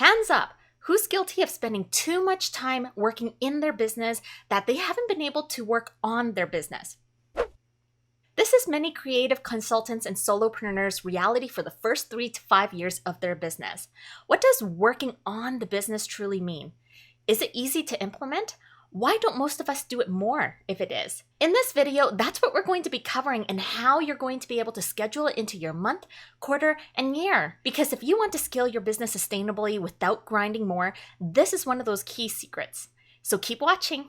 Hands up, who's guilty of spending too much time working in their business that they haven't been able to work on their business? This is many creative consultants and solopreneurs' reality for the first 3 to 5 years of their business. What does working on the business truly mean? Is it easy to implement? Why don't most of us do it more if it is? In this video, that's what we're going to be covering and how you're going to be able to schedule it into your month, quarter, and year. Because if you want to scale your business sustainably without grinding more, this is one of those key secrets. So keep watching.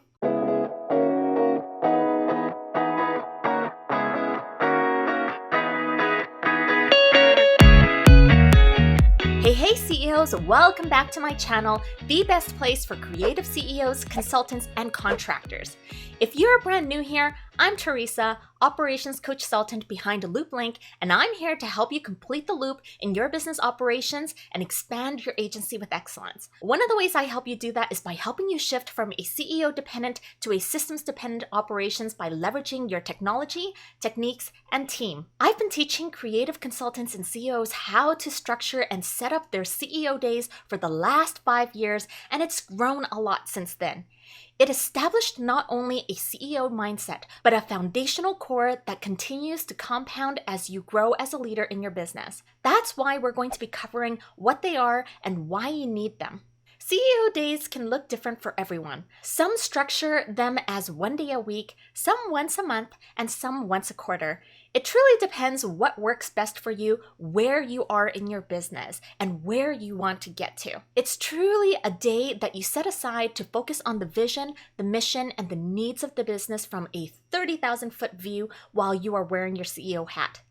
Hey CEOs, welcome back to my channel, the best place for creative CEOs, consultants, and contractors. If you're brand new here, I'm Teresa, Operations Consultant behind LoopLink, and I'm here to help you complete the loop in your business operations and expand your agency with excellence. One of the ways I help you do that is by helping you shift from a CEO-dependent to a systems-dependent operations by leveraging your technology, techniques, and team. I've been teaching creative consultants and CEOs how to structure and set up their CEO days for the last 5 years, and it's grown a lot since then. It established not only a CEO mindset, but a foundational core that continues to compound as you grow as a leader in your business. That's why we're going to be covering what they are and why you need them. CEO days can look different for everyone. Some structure them as 1 day a week, some once a month, and some once a quarter. It truly depends what works best for you, where you are in your business, and where you want to get to. It's truly a day that you set aside to focus on the vision, the mission, and the needs of the business from a 30,000-foot view while you are wearing your CEO hat.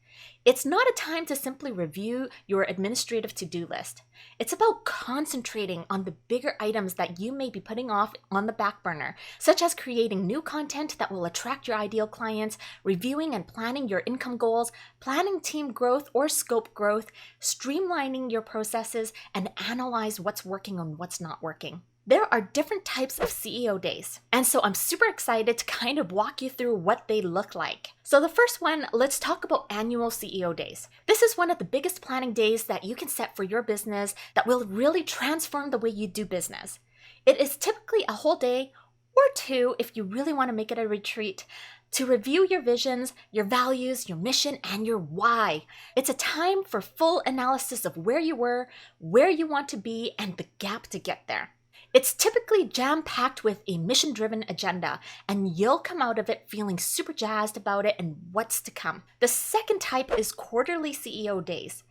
It's not a time to simply review your administrative to-do list. It's about concentrating on the bigger items that you may be putting off on the back burner, such as creating new content that will attract your ideal clients, reviewing and planning your income goals, planning team growth or scope growth, streamlining your processes, and analyze what's working and what's not working. There are different types of CEO days, and so I'm super excited to kind of walk you through what they look like. So the first one, let's talk about annual CEO days. This is one of the biggest planning days that you can set for your business that will really transform the way you do business. It is typically a whole day or two if you really want to make it a retreat to review your visions, your values, your mission, and your why. It's a time for full analysis of where you were, where you want to be, and the gap to get there. It's typically jam-packed with a mission-driven agenda, and you'll come out of it feeling super jazzed about it and what's to come. The second type is quarterly CEO days.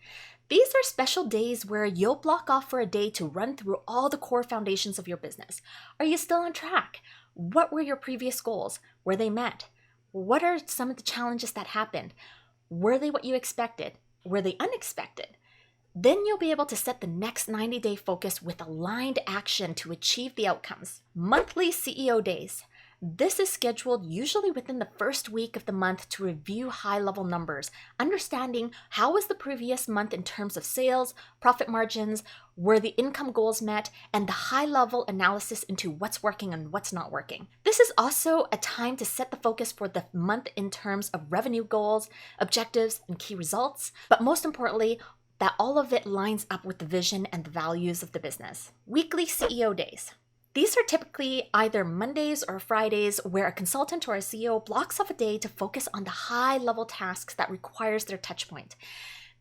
These are special days where you'll block off for a day to run through all the core foundations of your business. Are you still on track? What were your previous goals? Were they met? What are some of the challenges that happened? Were they what you expected? Were they unexpected? Then you'll be able to set the next 90-day focus with aligned action to achieve the outcomes. Monthly CEO days. This is scheduled usually within the first week of the month to review high-level numbers, understanding how was the previous month in terms of sales, profit margins, were the income goals met, and the high-level analysis into what's working and what's not working. This is also a time to set the focus for the month in terms of revenue goals, objectives, and key results, but most importantly, that all of it lines up with the vision and the values of the business. Weekly CEO days. These are typically either Mondays or Fridays where a consultant or a CEO blocks off a day to focus on the high-level tasks that requires their touchpoint.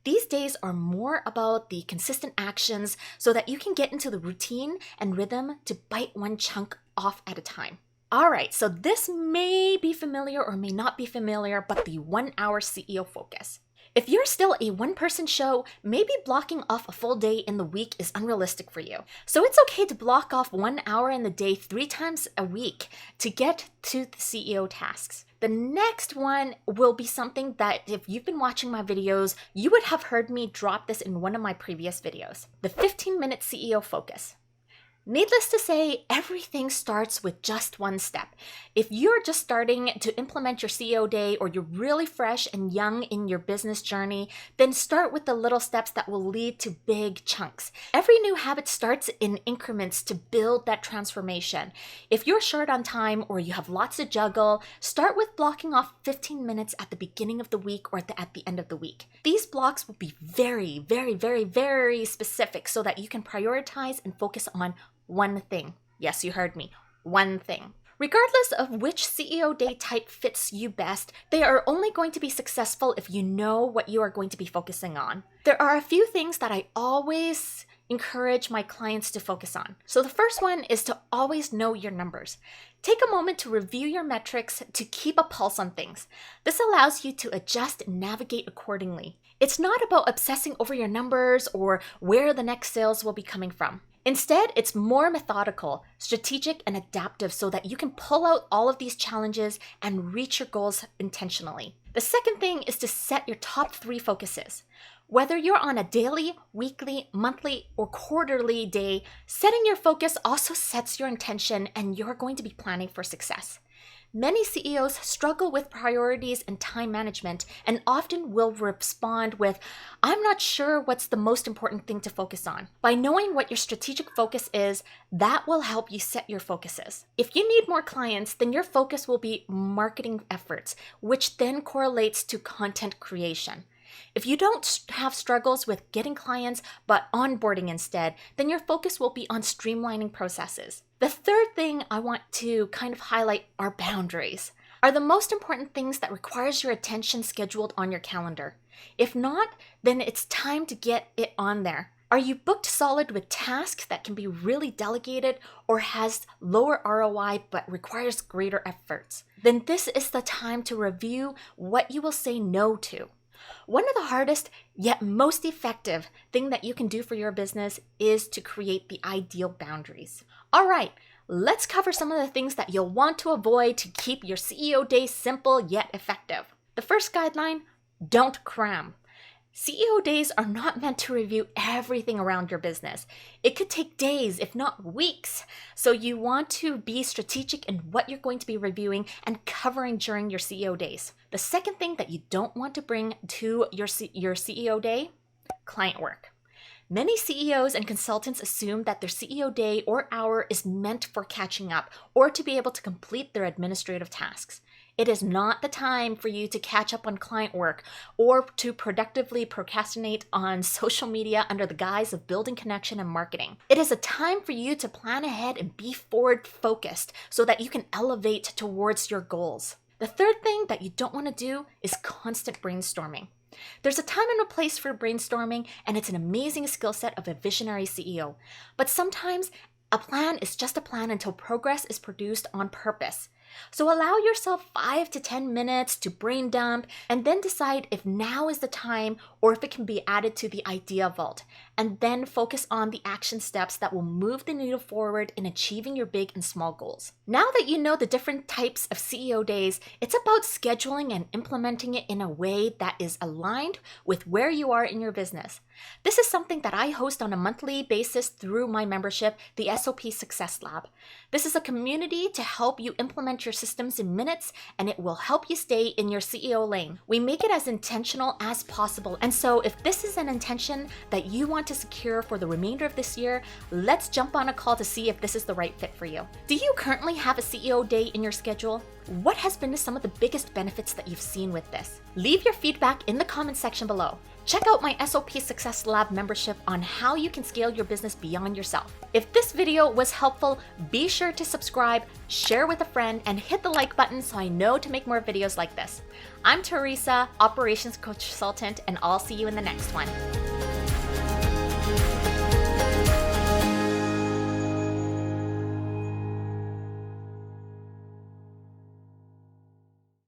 These days are more about the consistent actions so that you can get into the routine and rhythm to bite one chunk off at a time. All right, so this may be familiar or may not be familiar, but the 1 hour CEO focus. If you're still a one-person show, maybe blocking off a full day in the week is unrealistic for you. So it's okay to block off 1 hour in the day 3 times a week to get to the CEO tasks. The next one will be something that if you've been watching my videos, you would have heard me drop this in one of my previous videos. The 15-minute CEO focus. Needless to say, everything starts with just one step. If you're just starting to implement your CEO day or you're really fresh and young in your business journey, then start with the little steps that will lead to big chunks. Every new habit starts in increments to build that transformation. If you're short on time or you have lots to juggle, start with blocking off 15 minutes at the beginning of the week or at the end of the week. These blocks will be very, very, very, very specific so that you can prioritize and focus on one thing. Yes, you heard me. One thing. Regardless of which CEO day type fits you best, they are only going to be successful if you know what you are going to be focusing on. There are a few things that I always encourage my clients to focus on. So the first one is to always know your numbers. Take a moment to review your metrics to keep a pulse on things. This allows you to adjust and navigate accordingly. It's not about obsessing over your numbers or where the next sales will be coming from. Instead, it's more methodical, strategic, and adaptive so that you can pull out all of these challenges and reach your goals intentionally. The second thing is to set your top 3 focuses. Whether you're on a daily, weekly, monthly, or quarterly day, setting your focus also sets your intention and you're going to be planning for success. Many CEOs struggle with priorities and time management and often will respond with, "I'm not sure what's the most important thing to focus on." By knowing what your strategic focus is, that will help you set your focuses. If you need more clients, then your focus will be marketing efforts, which then correlates to content creation. If you don't have struggles with getting clients but onboarding instead, then your focus will be on streamlining processes. The third thing I want to kind of highlight are boundaries. Are the most important things that requires your attention scheduled on your calendar. If not, then it's time to get it on there. Are you booked solid with tasks that can be really delegated or has lower ROI but requires greater efforts? Then this is the time to review what you will say no to. One of the hardest yet most effective thing that you can do for your business is to create the ideal boundaries. All right, let's cover some of the things that you'll want to avoid to keep your CEO day simple yet effective. The first guideline, don't cram. CEO days are not meant to review everything around your business. It could take days, if not weeks. So you want to be strategic in what you're going to be reviewing and covering during your CEO days. The second thing that you don't want to bring to your CEO day, client work. Many CEOs and consultants assume that their CEO day or hour is meant for catching up or to be able to complete their administrative tasks. It is not the time for you to catch up on client work or to productively procrastinate on social media under the guise of building connection and marketing. It is a time for you to plan ahead and be forward focused so that you can elevate towards your goals. The third thing that you don't want to do is constant brainstorming. There's a time and a place for brainstorming, and it's an amazing skill set of a visionary CEO. But sometimes a plan is just a plan until progress is produced on purpose. So allow yourself 5 to 10 minutes to brain dump and then decide if now is the time or if it can be added to the idea vault. And then focus on the action steps that will move the needle forward in achieving your big and small goals. Now that you know the different types of CEO days, it's about scheduling and implementing it in a way that is aligned with where you are in your business. This is something that I host on a monthly basis through my membership, the SOP Success Lab. This is a community to help you implement your systems in minutes, and it will help you stay in your CEO lane. We make it as intentional as possible, and so if this is an intention that you want to secure for the remainder of this year, let's jump on a call to see if this is the right fit for you. Do you currently have a CEO day in your schedule? What has been some of the biggest benefits that you've seen with this? Leave your feedback in the comment section below. Check out my SOP Success Lab membership on how you can scale your business beyond yourself. If this video was helpful, be sure to subscribe, share with a friend, and hit the like button so I know to make more videos like this. I'm Teresa, Operations Consultant, and I'll see you in the next one.